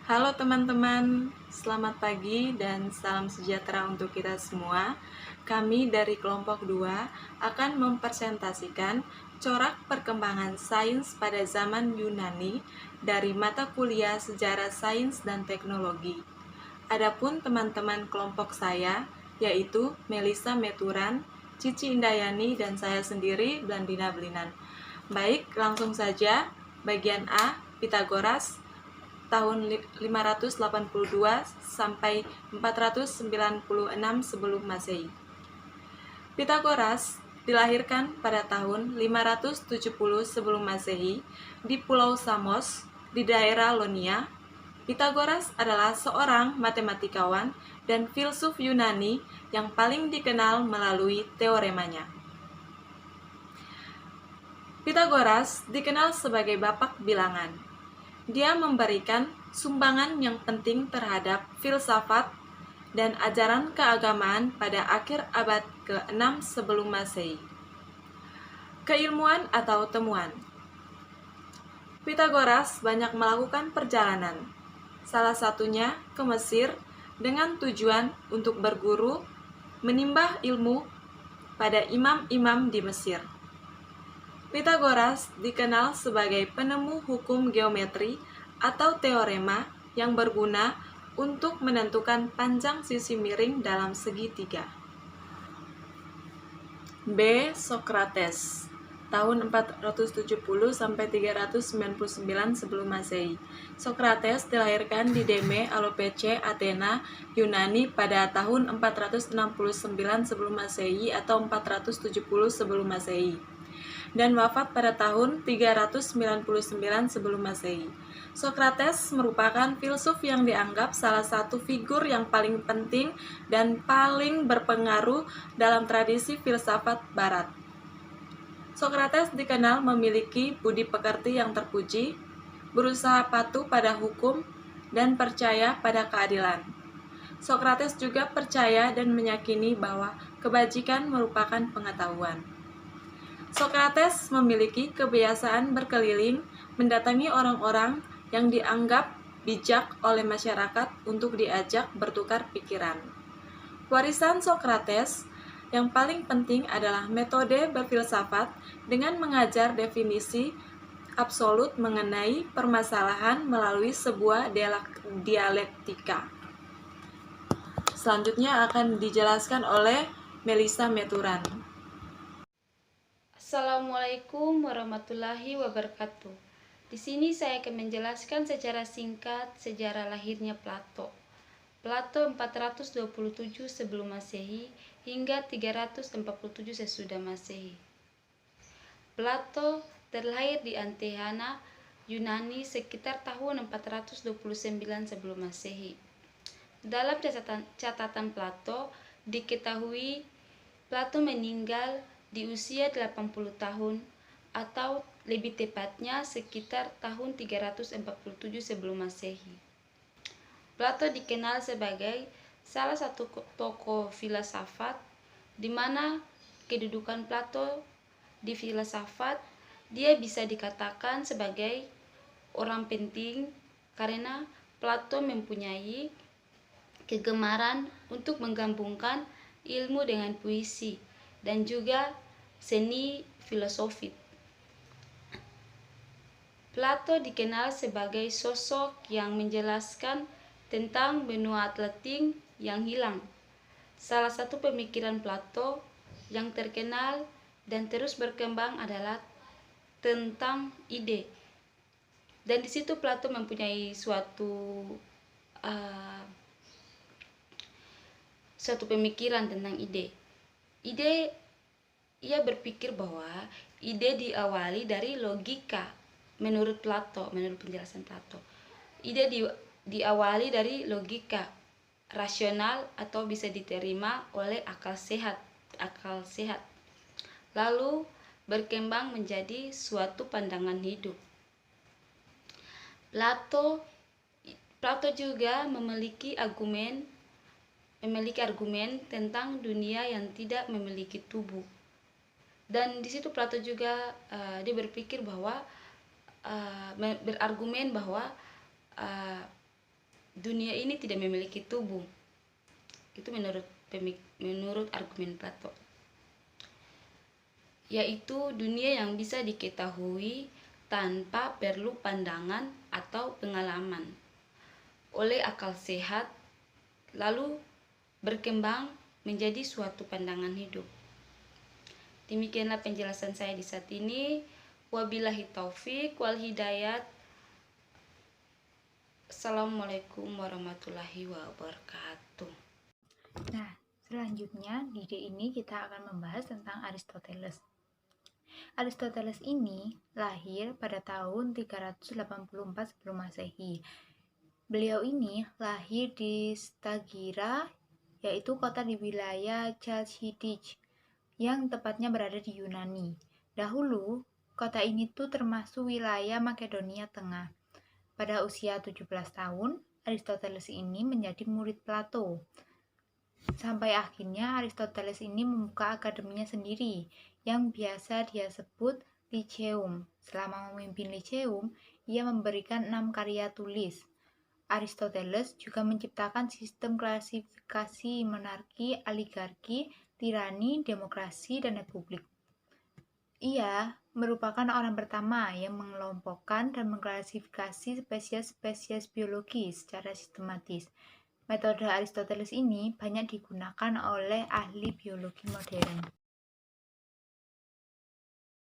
Halo teman-teman, selamat pagi dan salam sejahtera untuk kita semua. Kami dari kelompok 2 akan mempresentasikan corak perkembangan sains pada zaman Yunani dari mata kuliah Sejarah Sains dan Teknologi. Adapun teman-teman kelompok saya, yaitu Melisa Meturan, Cici Indayani, dan saya sendiri, Blandina Belinan. Baik, langsung saja. Bagian A, Pitagoras, tahun 582 sampai 496 sebelum Masehi. Pitagoras dilahirkan pada tahun 570 sebelum Masehi di Pulau Samos di daerah Ionia. Pitagoras adalah seorang matematikawan dan filsuf Yunani yang paling dikenal melalui teoremanya. Pitagoras dikenal sebagai bapak bilangan. Dia memberikan sumbangan yang penting terhadap filsafat dan ajaran keagamaan pada akhir abad ke-6 sebelum Masehi. Keilmuan atau temuan. Pitagoras banyak melakukan perjalanan, salah satunya ke Mesir dengan tujuan untuk berguru, menimbah ilmu pada imam-imam di Mesir. Pitagoras dikenal sebagai penemu hukum geometri atau teorema yang berguna untuk menentukan panjang sisi miring dalam segitiga. B. Socrates, tahun 470 sampai 399 sebelum Masehi. Socrates dilahirkan di Deme, Alopece, Athena, Yunani pada tahun 469 sebelum Masehi atau 470 sebelum Masehi, dan wafat pada tahun 399 sebelum Masehi. Socrates merupakan filsuf yang dianggap salah satu figur yang paling penting dan paling berpengaruh dalam tradisi filsafat barat. Socrates dikenal memiliki budi pekerti yang terpuji, berusaha patuh pada hukum, dan percaya pada keadilan. Socrates juga percaya dan meyakini bahwa kebajikan merupakan pengetahuan. Socrates memiliki kebiasaan berkeliling mendatangi orang-orang yang dianggap bijak oleh masyarakat untuk diajak bertukar pikiran. Warisan Socrates yang paling penting adalah metode berfilsafat dengan mengajar definisi absolut mengenai permasalahan melalui sebuah dialektika. Selanjutnya akan dijelaskan oleh Melisa Meturan. Assalamualaikum warahmatullahi wabarakatuh. Di sini saya akan menjelaskan secara singkat sejarah lahirnya Plato. Plato 427 sebelum Masehi hingga 347 sesudah Masehi. Plato terlahir di Antehana, Yunani sekitar tahun 429 sebelum Masehi. Dalam catatan Plato diketahui Plato meninggal di usia 80 tahun atau lebih tepatnya sekitar tahun 347 sebelum Masehi. Plato dikenal sebagai salah satu tokoh filsafat di mana kedudukan Plato di filsafat dia bisa dikatakan sebagai orang penting karena Plato mempunyai kegemaran untuk menggabungkan ilmu dengan puisi dan juga seni filosofi. Plato dikenal sebagai sosok yang menjelaskan tentang benua Atlantik yang hilang. Salah satu pemikiran Plato yang terkenal dan terus berkembang adalah tentang ide. Dan di situ Plato mempunyai suatu pemikiran tentang ide. Ia berpikir bahwa ide diawali dari logika menurut penjelasan Plato. Ide diawali dari logika rasional atau bisa diterima oleh akal sehat. Lalu berkembang menjadi suatu pandangan hidup. Plato juga memiliki argumen tentang dunia yang tidak memiliki tubuh. Dan di situ Plato juga dia berpikir bahwa berargumen bahwa dunia ini tidak memiliki tubuh. Itu menurut argumen Plato. Yaitu dunia yang bisa diketahui tanpa perlu pandangan atau pengalaman oleh akal sehat, lalu berkembang menjadi suatu pandangan hidup. Demikianlah penjelasan saya di saat ini. Wabillahi taufik wal hidayat. Assalamualaikum warahmatullahi wabarakatuh. Nah, selanjutnya di ide ini kita akan membahas tentang Aristoteles. Aristoteles ini lahir pada tahun 384 sebelum Masehi. Beliau ini lahir di Stagira, yaitu kota di wilayah Chalcidice, yang tepatnya berada di Yunani. Dahulu, kota ini tuh termasuk wilayah Makedonia Tengah. Pada usia 17 tahun, Aristoteles ini menjadi murid Plato. Sampai akhirnya Aristoteles ini membuka akademinya sendiri, yang biasa dia sebut Lyceum. Selama memimpin Lyceum, ia memberikan 6 karya tulis. Aristoteles juga menciptakan sistem klasifikasi monarki, oligarki, tirani, demokrasi, dan republik. Ia merupakan orang pertama yang mengelompokkan dan mengklasifikasi spesies-spesies biologi secara sistematis. Metode Aristoteles ini banyak digunakan oleh ahli biologi modern.